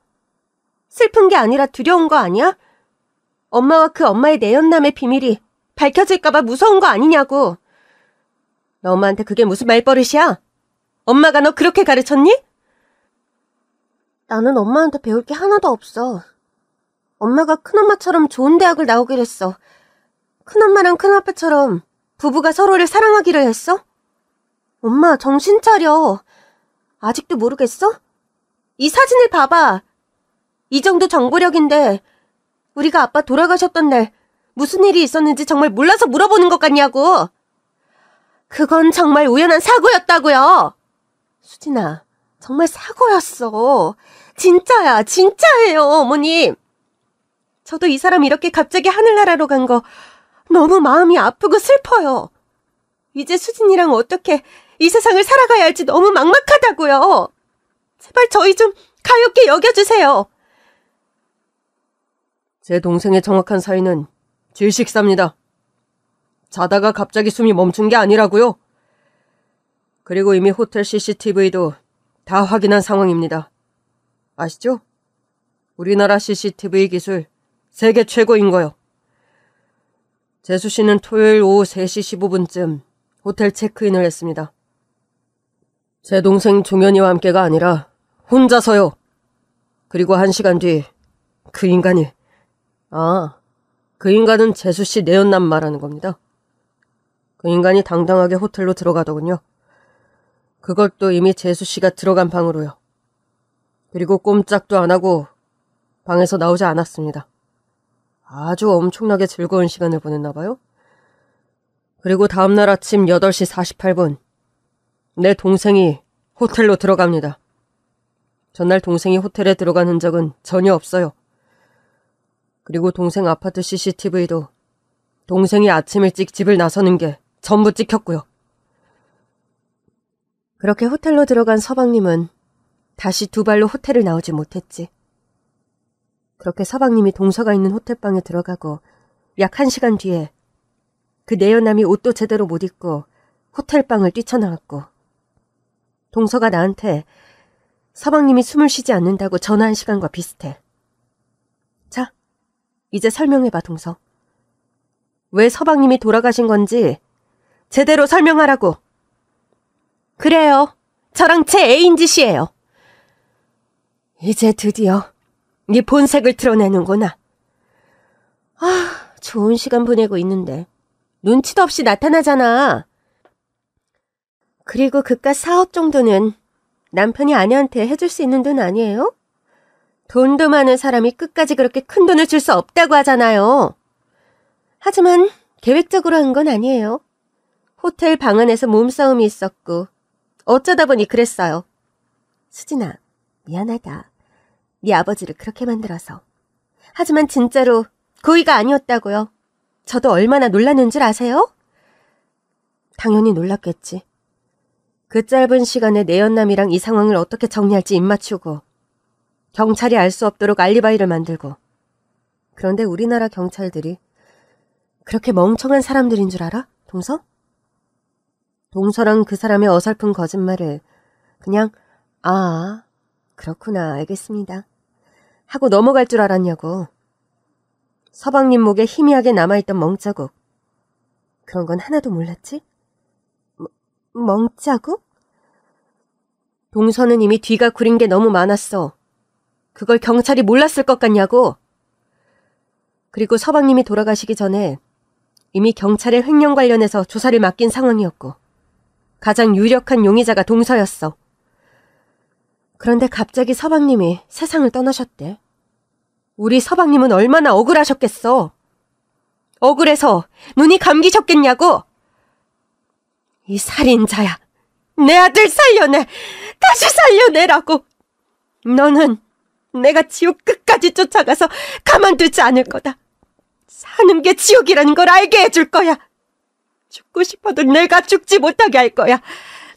슬픈 게 아니라 두려운 거 아니야? 엄마와 그 엄마의 내연남의 비밀이 밝혀질까봐 무서운 거 아니냐고. 너 엄마한테 그게 무슨 말버릇이야? 엄마가 너 그렇게 가르쳤니? 나는 엄마한테 배울 게 하나도 없어. 엄마가 큰엄마처럼 좋은 대학을 나오기로 했어. 큰엄마랑 큰아빠처럼 부부가 서로를 사랑하기로 했어? 엄마, 정신 차려. 아직도 모르겠어? 이 사진을 봐봐. 이 정도 정보력인데 우리가 아빠 돌아가셨던 날 무슨 일이 있었는지 정말 몰라서 물어보는 것 같냐고. 그건 정말 우연한 사고였다고요. 수진아, 정말 사고였어. 진짜야, 진짜예요, 어머님. 저도 이 사람 이렇게 갑자기 하늘나라로 간 거 너무 마음이 아프고 슬퍼요. 이제 수진이랑 어떻게 이 세상을 살아가야 할지 너무 막막하다고요. 제발 저희 좀 가엾게 여겨주세요. 제 동생의 정확한 사인은 질식사입니다. 자다가 갑자기 숨이 멈춘 게 아니라고요. 그리고 이미 호텔 CCTV도 다 확인한 상황입니다. 아시죠? 우리나라 CCTV 기술 세계 최고인 거요. 재수 씨는 토요일 오후 3시 15분쯤 호텔 체크인을 했습니다. 제 동생 종현이와 함께가 아니라 혼자서요. 그리고 1시간 뒤 그 인간이 그 인간은 재수 씨 내연남 말하는 겁니다. 그 인간이 당당하게 호텔로 들어가더군요. 그것도 이미 재수 씨가 들어간 방으로요. 그리고 꼼짝도 안 하고 방에서 나오지 않았습니다. 아주 엄청나게 즐거운 시간을 보냈나 봐요. 그리고 다음날 아침 8시 48분 내 동생이 호텔로 들어갑니다. 전날 동생이 호텔에 들어간 흔적은 전혀 없어요. 그리고 동생 아파트 CCTV도 동생이 아침 일찍 집을 나서는 게 전부 찍혔고요. 그렇게 호텔로 들어간 서방님은 다시 두 발로 호텔을 나오지 못했지. 그렇게 서방님이 동서가 있는 호텔방에 들어가고 약 1시간 뒤에 그 내연남이 옷도 제대로 못 입고 호텔방을 뛰쳐나왔고 동서가 나한테 서방님이 숨을 쉬지 않는다고 전화한 시간과 비슷해. 자, 이제 설명해봐, 동서. 왜 서방님이 돌아가신 건지 제대로 설명하라고. 그래요. 저랑 제 애인 짓이에요. 이제 드디어 네 본색을 드러내는구나. 좋은 시간 보내고 있는데 눈치도 없이 나타나잖아. 그리고 그깟 4억 정도는 남편이 아내한테 해줄 수 있는 돈 아니에요? 돈도 많은 사람이 끝까지 그렇게 큰 돈을 줄 수 없다고 하잖아요. 하지만 계획적으로 한 건 아니에요. 호텔 방 안에서 몸싸움이 있었고 어쩌다 보니 그랬어요. 수진아, 미안하다. 네 아버지를 그렇게 만들어서. 하지만 진짜로 고의가 아니었다고요. 저도 얼마나 놀랐는 줄 아세요? 당연히 놀랐겠지. 그 짧은 시간에 내연남이랑 이 상황을 어떻게 정리할지 입맞추고 경찰이 알 수 없도록 알리바이를 만들고. 그런데 우리나라 경찰들이 그렇게 멍청한 사람들인 줄 알아? 동서? 동서랑 그 사람의 어설픈 거짓말을 그냥 그렇구나, 알겠습니다 하고 넘어갈 줄 알았냐고. 서방님 목에 희미하게 남아있던 멍자국. 그런 건 하나도 몰랐지? 멍자국? 동서는 이미 뒤가 구린 게 너무 많았어. 그걸 경찰이 몰랐을 것 같냐고. 그리고 서방님이 돌아가시기 전에 이미 경찰에 횡령 관련해서 조사를 맡긴 상황이었고 가장 유력한 용의자가 동서였어. 그런데 갑자기 서방님이 세상을 떠나셨대. 우리 서방님은 얼마나 억울하셨겠어. 억울해서 눈이 감기셨겠냐고. 이 살인자야. 내 아들 살려내. 다시 살려내라고. 너는 내가 지옥 끝까지 쫓아가서 가만두지 않을 거다. 사는 게 지옥이라는 걸 알게 해줄 거야. 죽고 싶어도 내가 죽지 못하게 할 거야.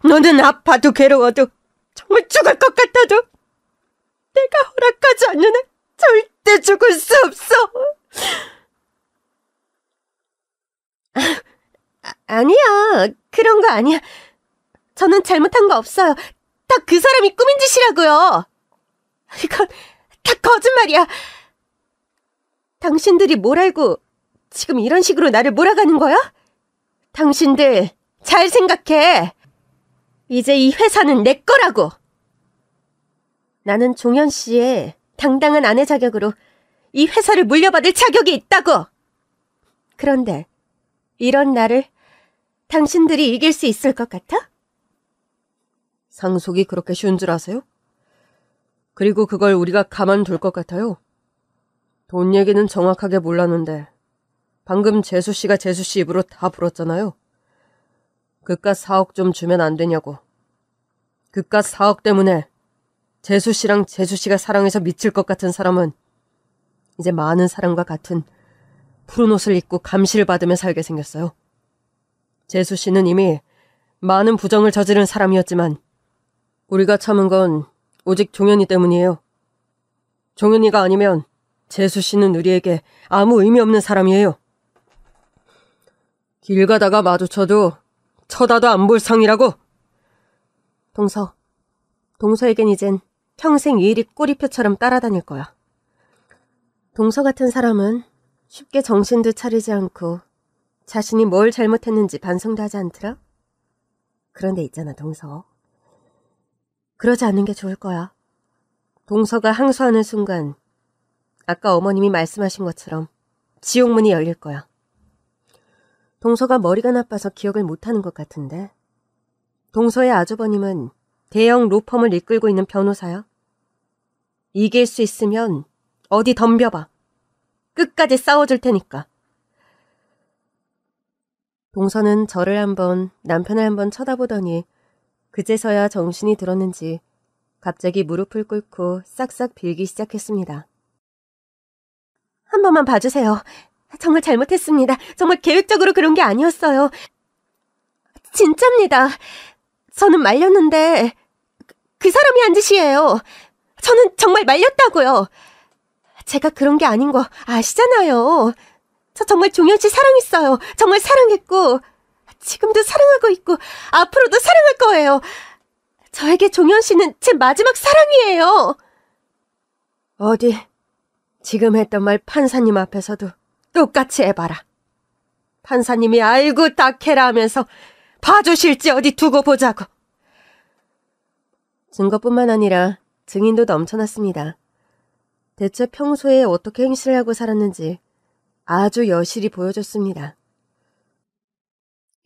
너는 아파도 괴로워도 정말 죽을 것 같아도 내가 허락하지 않는 한 절대 죽을 수 없어. 아니야. 그런 거 아니야. 저는 잘못한 거 없어요. 다 그 사람이 꾸민 짓이라고요. 이건 다 거짓말이야. 당신들이 뭘 알고 지금 이런 식으로 나를 몰아가는 거야? 당신들 잘 생각해. 이제 이 회사는 내 거라고. 나는 종현 씨의 당당한 아내 자격으로 이 회사를 물려받을 자격이 있다고. 그런데 이런 나를 당신들이 이길 수 있을 것 같아? 상속이 그렇게 쉬운 줄 아세요? 그리고 그걸 우리가 가만둘 것 같아요? 돈 얘기는 정확하게 몰랐는데 방금 재수씨가 재수씨 입으로 다 불었잖아요. 그깟 4억 좀 주면 안 되냐고. 그깟 4억 때문에 재수씨랑 재수씨가 사랑해서 미칠 것 같은 사람은 이제 많은 사람과 같은 푸른 옷을 입고 감시를 받으며 살게 생겼어요. 재수 씨는 이미 많은 부정을 저지른 사람이었지만 우리가 참은 건 오직 종현이 때문이에요. 종현이가 아니면 재수 씨는 우리에게 아무 의미 없는 사람이에요. 길 가다가 마주쳐도 쳐다도 안 볼 상이라고. 동서에겐 이젠 평생 이 일이 꼬리표처럼 따라다닐 거야. 동서 같은 사람은 쉽게 정신도 차리지 않고 자신이 뭘 잘못했는지 반성도 하지 않더라? 그런데 있잖아, 동서. 그러지 않는 게 좋을 거야. 동서가 항소하는 순간 아까 어머님이 말씀하신 것처럼 지옥문이 열릴 거야. 동서가 머리가 나빠서 기억을 못하는 것 같은데 동서의 아주버님은 대형 로펌을 이끌고 있는 변호사야. 이길 수 있으면 어디 덤벼봐. 끝까지 싸워줄 테니까. 동서는 저를 한번 남편을 한번 쳐다보더니 그제서야 정신이 들었는지 갑자기 무릎을 꿇고 싹싹 빌기 시작했습니다. 한 번만 봐주세요. 정말 잘못했습니다. 정말 계획적으로 그런 게 아니었어요. 진짜입니다. 저는 말렸는데 그 사람이 한 짓이에요. 저는 정말 말렸다고요. 제가 그런 게 아닌 거 아시잖아요. 저 정말 종현 씨 사랑했어요. 정말 사랑했고 지금도 사랑하고 있고 앞으로도 사랑할 거예요. 저에게 종현 씨는 제 마지막 사랑이에요. 어디 지금 했던 말 판사님 앞에서도 똑같이 해봐라. 판사님이 아이고 닥해라 하면서 봐주실지 어디 두고 보자고. 증거뿐만 아니라 증인도 넘쳐났습니다. 대체 평소에 어떻게 행실을 하고 살았는지 아주 여실히 보여줬습니다.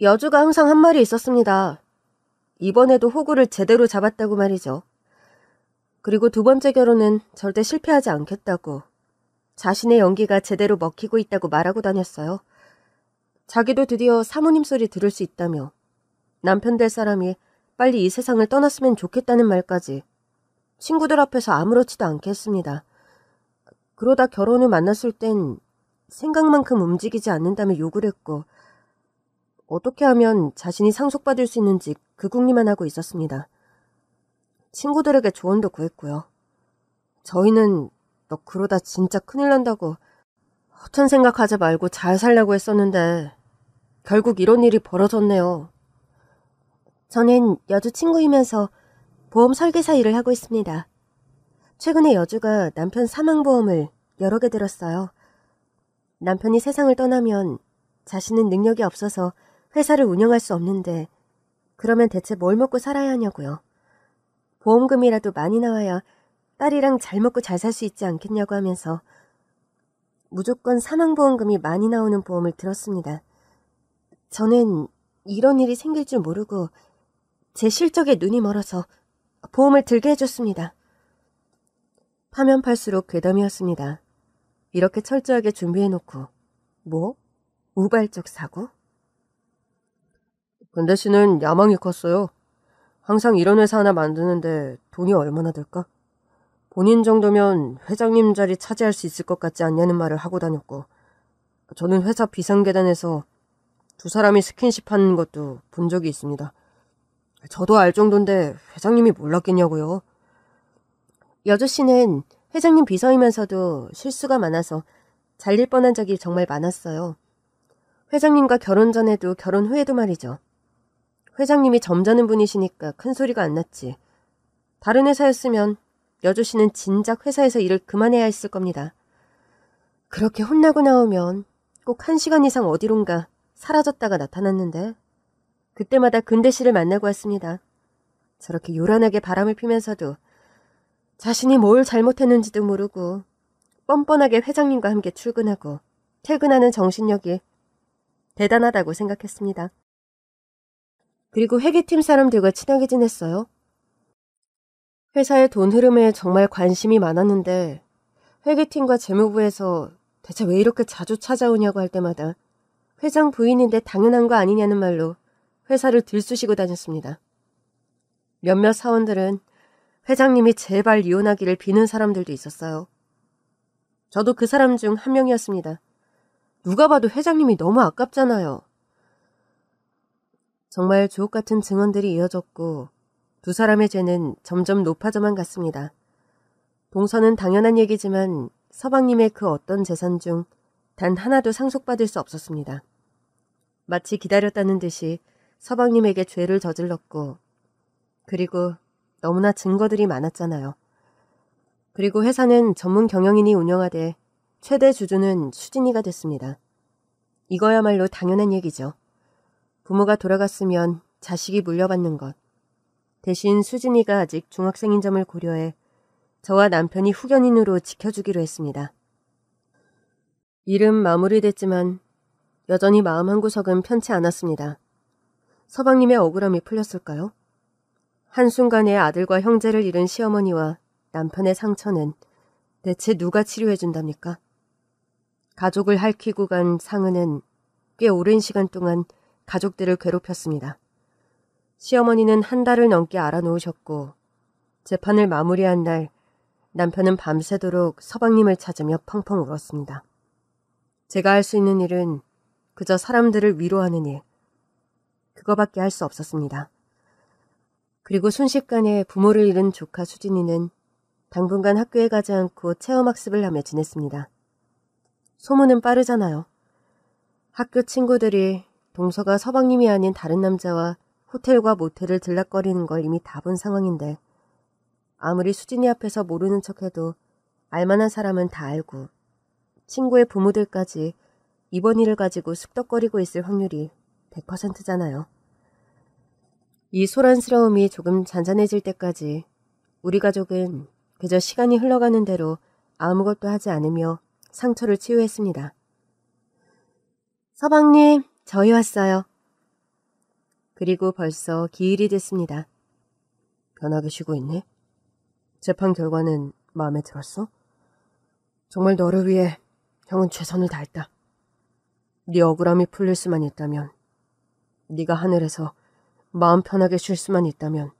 여주가 항상 한 말이 있었습니다. 이번에도 호구를 제대로 잡았다고 말이죠. 그리고 두 번째 결혼은 절대 실패하지 않겠다고, 자신의 연기가 제대로 먹히고 있다고 말하고 다녔어요. 자기도 드디어 사모님 소리 들을 수 있다며 남편 될 사람이 빨리 이 세상을 떠났으면 좋겠다는 말까지 친구들 앞에서 아무렇지도 않게 했습니다. 그러다 결혼 후 만났을 땐 생각만큼 움직이지 않는다며 욕을 했고 어떻게 하면 자신이 상속받을 수 있는지 그 궁리만 하고 있었습니다. 친구들에게 조언도 구했고요. 저희는 너 그러다 진짜 큰일 난다고 허튼 생각하지 말고 잘 살려고 했었는데 결국 이런 일이 벌어졌네요. 저는 여주 친구이면서 보험 설계사 일을 하고 있습니다. 최근에 여주가 남편 사망보험을 여러 개 들었어요. 남편이 세상을 떠나면 자신은 능력이 없어서 회사를 운영할 수 없는데 그러면 대체 뭘 먹고 살아야 하냐고요. 보험금이라도 많이 나와야 딸이랑 잘 먹고 잘 살 수 있지 않겠냐고 하면서 무조건 사망보험금이 많이 나오는 보험을 들었습니다. 저는 이런 일이 생길 줄 모르고 제 실적에 눈이 멀어서 보험을 들게 해줬습니다. 파면 팔수록 괴담이었습니다. 이렇게 철저하게 준비해놓고 뭐? 우발적 사고? 근데 씨는 야망이 컸어요. 항상 이런 회사 하나 만드는데 돈이 얼마나 들까? 본인 정도면 회장님 자리 차지할 수 있을 것 같지 않냐는 말을 하고 다녔고, 저는 회사 비상계단에서 두 사람이 스킨십 하는 것도 본 적이 있습니다. 저도 알 정도인데 회장님이 몰랐겠냐고요. 여주 씨는 회장님 비서이면서도 실수가 많아서 잘릴 뻔한 적이 정말 많았어요. 회장님과 결혼 전에도 결혼 후에도 말이죠. 회장님이 점잖은 분이시니까 큰 소리가 안 났지. 다른 회사였으면 여주 씨는 진작 회사에서 일을 그만해야 했을 겁니다. 그렇게 혼나고 나오면 꼭 1시간 이상 어디론가 사라졌다가 나타났는데 그때마다 근대 씨를 만나고 왔습니다. 저렇게 요란하게 바람을 피면서도 자신이 뭘 잘못했는지도 모르고 뻔뻔하게 회장님과 함께 출근하고 퇴근하는 정신력이 대단하다고 생각했습니다. 그리고 회계팀 사람들과 친하게 지냈어요. 회사의 돈 흐름에 정말 관심이 많았는데 회계팀과 재무부에서 대체 왜 이렇게 자주 찾아오냐고 할 때마다 회장 부인인데 당연한 거 아니냐는 말로 회사를 들쑤시고 다녔습니다. 몇몇 사원들은 회장님이 제발 이혼하기를 비는 사람들도 있었어요. 저도 그 사람 중 한 명이었습니다. 누가 봐도 회장님이 너무 아깝잖아요. 정말 주옥 같은 증언들이 이어졌고 두 사람의 죄는 점점 높아져만 갔습니다. 동서는 당연한 얘기지만 서방님의 그 어떤 재산 중 단 하나도 상속받을 수 없었습니다. 마치 기다렸다는 듯이 서방님에게 죄를 저질렀고 그리고 너무나 증거들이 많았잖아요. 그리고 회사는 전문 경영인이 운영하되 최대 주주는 수진이가 됐습니다. 이거야말로 당연한 얘기죠. 부모가 돌아갔으면 자식이 물려받는 것. 대신 수진이가 아직 중학생인 점을 고려해 저와 남편이 후견인으로 지켜주기로 했습니다. 일은 마무리됐지만 여전히 마음 한구석은 편치 않았습니다. 서방님의 억울함이 풀렸을까요? 한순간에 아들과 형제를 잃은 시어머니와 남편의 상처는 대체 누가 치료해준답니까? 가족을 핥히고 간 상은은 꽤 오랜 시간 동안 가족들을 괴롭혔습니다. 시어머니는 한 달을 넘게 알아놓으셨고 재판을 마무리한 날 남편은 밤새도록 서방님을 찾으며 펑펑 울었습니다. 제가 할 수 있는 일은 그저 사람들을 위로하는 일. 그거밖에 할 수 없었습니다. 그리고 순식간에 부모를 잃은 조카 수진이는 당분간 학교에 가지 않고 체험학습을 하며 지냈습니다. 소문은 빠르잖아요. 학교 친구들이 동서가 서방님이 아닌 다른 남자와 호텔과 모텔을 들락거리는 걸 이미 다 본 상황인데 아무리 수진이 앞에서 모르는 척해도 알만한 사람은 다 알고 친구의 부모들까지 이번 일을 가지고 쑥덕거리고 있을 확률이 100%잖아요. 이 소란스러움이 조금 잔잔해질 때까지 우리 가족은 그저 시간이 흘러가는 대로 아무것도 하지 않으며 상처를 치유했습니다. 서방님, 저희 왔어요. 그리고 벌써 기일이 됐습니다. 편하게 쉬고 있네? 재판 결과는 마음에 들었어? 정말 너를 위해 형은 최선을 다했다. 네 억울함이 풀릴 수만 있다면, 네가 하늘에서 마음 편하게 쉴 수만 있다면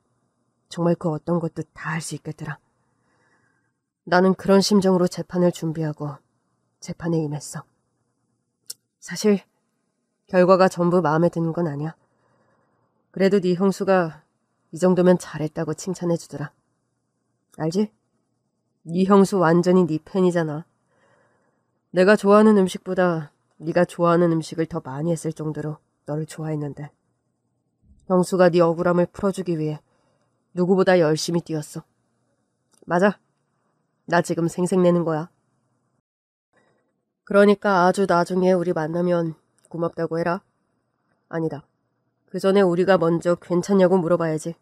정말 그 어떤 것도 다 할 수 있겠더라. 나는 그런 심정으로 재판을 준비하고 재판에 임했어. 사실 결과가 전부 마음에 드는 건 아니야. 그래도 네 형수가 이 정도면 잘했다고 칭찬해 주더라. 알지? 네 형수 완전히 네 팬이잖아. 내가 좋아하는 음식보다 네가 좋아하는 음식을 더 많이 했을 정도로 너를 좋아했는데 형수가 네 억울함을 풀어주기 위해 누구보다 열심히 뛰었어. 맞아. 나 지금 생색내는 거야. 그러니까 아주 나중에 우리 만나면 고맙다고 해라. 아니다. 그 전에 우리가 먼저 괜찮냐고 물어봐야지.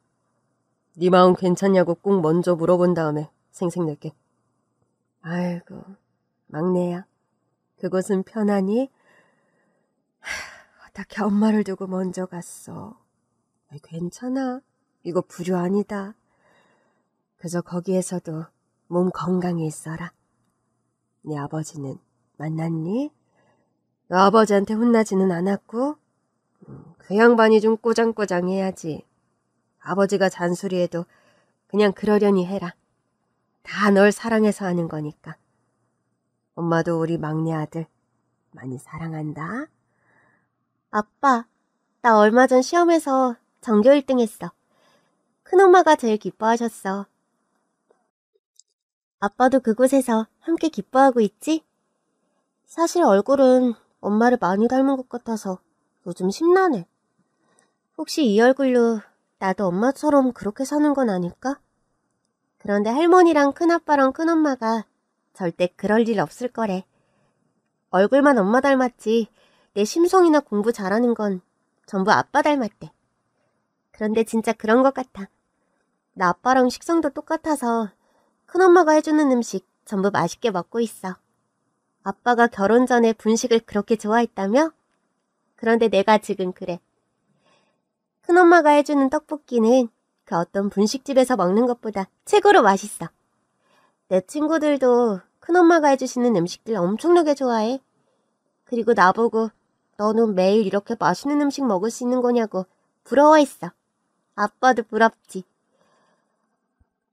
네 마음 괜찮냐고 꼭 먼저 물어본 다음에 생색낼게. 아이고, 막내야. 그곳은 편하니? 어떻게 엄마를 두고 먼저 갔어. 괜찮아. 이거 불효 아니다. 그저 거기에서도 몸 건강히 있어라. 네 아버지는 만났니? 너 아버지한테 혼나지는 않았고? 그 양반이 좀 꼬장꼬장해야지. 아버지가 잔소리해도 그냥 그러려니 해라. 다 널 사랑해서 하는 거니까. 엄마도 우리 막내 아들 많이 사랑한다. 아빠, 나 얼마 전 시험에서 전교 1등 했어. 큰엄마가 제일 기뻐하셨어. 아빠도 그곳에서 함께 기뻐하고 있지? 사실 얼굴은 엄마를 많이 닮은 것 같아서 요즘 심란해. 혹시 이 얼굴로 나도 엄마처럼 그렇게 사는 건 아닐까? 그런데 할머니랑 큰아빠랑 큰엄마가 절대 그럴 일 없을 거래. 얼굴만 엄마 닮았지 내 심성이나 공부 잘하는 건 전부 아빠 닮았대. 그런데 진짜 그런 것 같아. 나 아빠랑 식성도 똑같아서 큰엄마가 해주는 음식 전부 맛있게 먹고 있어. 아빠가 결혼 전에 분식을 그렇게 좋아했다며? 그런데 내가 지금 그래. 큰엄마가 해주는 떡볶이는 그 어떤 분식집에서 먹는 것보다 최고로 맛있어. 내 친구들도 큰엄마가 해주시는 음식들 엄청나게 좋아해. 그리고 나보고 너는 매일 이렇게 맛있는 음식 먹을 수 있는 거냐고 부러워했어. 아빠도 부럽지.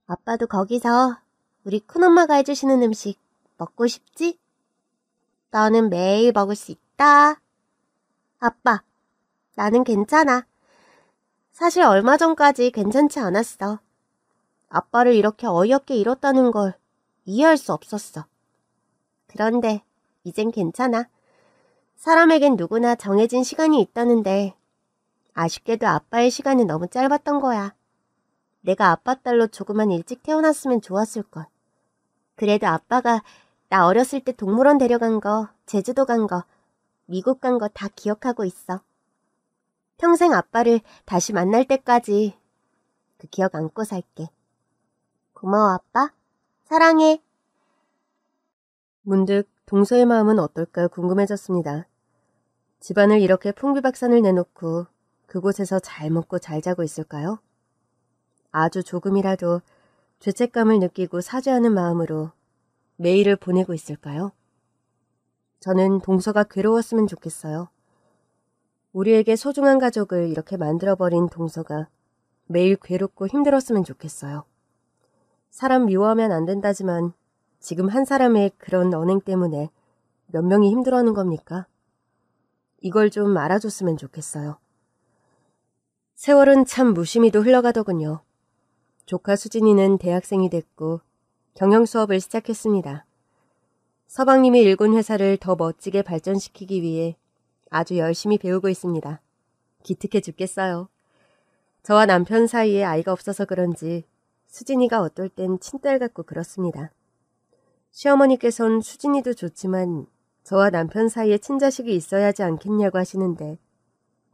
아빠도 거기서 우리 큰엄마가 해주시는 음식 먹고 싶지? 너는 매일 먹을 수 있다. 아빠, 나는 괜찮아. 사실 얼마 전까지 괜찮지 않았어. 아빠를 이렇게 어이없게 잃었다는 걸 이해할 수 없었어. 그런데 이젠 괜찮아. 사람에겐 누구나 정해진 시간이 있다는데 아쉽게도 아빠의 시간은 너무 짧았던 거야. 내가 아빠 딸로 조금만 일찍 태어났으면 좋았을걸. 그래도 아빠가 나 어렸을 때 동물원 데려간 거, 제주도 간 거, 미국 간 거 다 기억하고 있어. 평생 아빠를 다시 만날 때까지 그 기억 안고 살게. 고마워, 아빠. 사랑해. 문득 동서의 마음은 어떨까 궁금해졌습니다. 집안을 이렇게 풍비박산을 내놓고 그곳에서 잘 먹고 잘 자고 있을까요? 아주 조금이라도 죄책감을 느끼고 사죄하는 마음으로 매일을 보내고 있을까요? 저는 동서가 괴로웠으면 좋겠어요. 우리에게 소중한 가족을 이렇게 만들어버린 동서가 매일 괴롭고 힘들었으면 좋겠어요. 사람 미워하면 안 된다지만 지금 한 사람의 그런 언행 때문에 몇 명이 힘들어하는 겁니까? 이걸 좀 알아줬으면 좋겠어요. 세월은 참 무심히도 흘러가더군요. 조카 수진이는 대학생이 됐고 경영 수업을 시작했습니다. 서방님이 일군 회사를 더 멋지게 발전시키기 위해 아주 열심히 배우고 있습니다. 기특해 죽겠어요. 저와 남편 사이에 아이가 없어서 그런지 수진이가 어떨 땐 친딸 같고 그렇습니다. 시어머니께선 수진이도 좋지만 저와 남편 사이에 친자식이 있어야 하지 않겠냐고 하시는데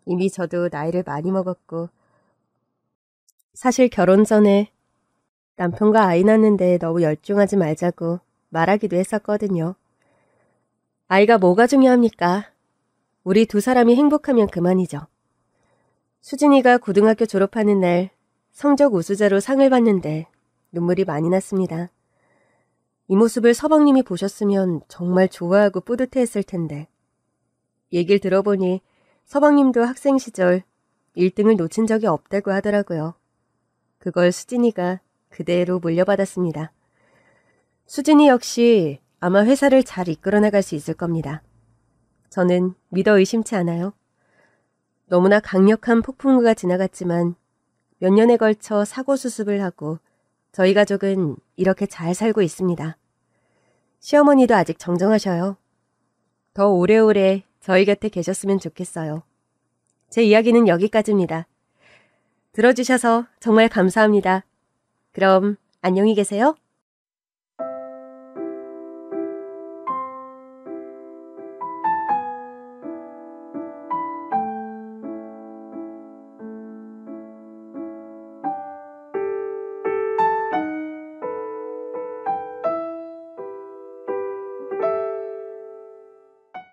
이미 저도 나이를 많이 먹었고 사실 결혼 전에 남편과 아이 낳는데 너무 열중하지 말자고 말하기도 했었거든요. 아이가 뭐가 중요합니까? 우리 두 사람이 행복하면 그만이죠. 수진이가 고등학교 졸업하는 날 성적 우수자로 상을 받는데 눈물이 많이 났습니다. 이 모습을 서방님이 보셨으면 정말 좋아하고 뿌듯해했을 텐데 얘기를 들어보니 서방님도 학생 시절 1등을 놓친 적이 없다고 하더라고요. 그걸 수진이가 그대로 물려받았습니다. 수진이 역시 아마 회사를 잘 이끌어 나갈 수 있을 겁니다. 저는 믿어 의심치 않아요. 너무나 강력한 폭풍우가 지나갔지만 몇 년에 걸쳐 사고 수습을 하고 저희 가족은 이렇게 잘 살고 있습니다. 시어머니도 아직 정정하셔요. 더 오래오래 저희 곁에 계셨으면 좋겠어요. 제 이야기는 여기까지입니다. 들어주셔서 정말 감사합니다. 그럼 안녕히 계세요.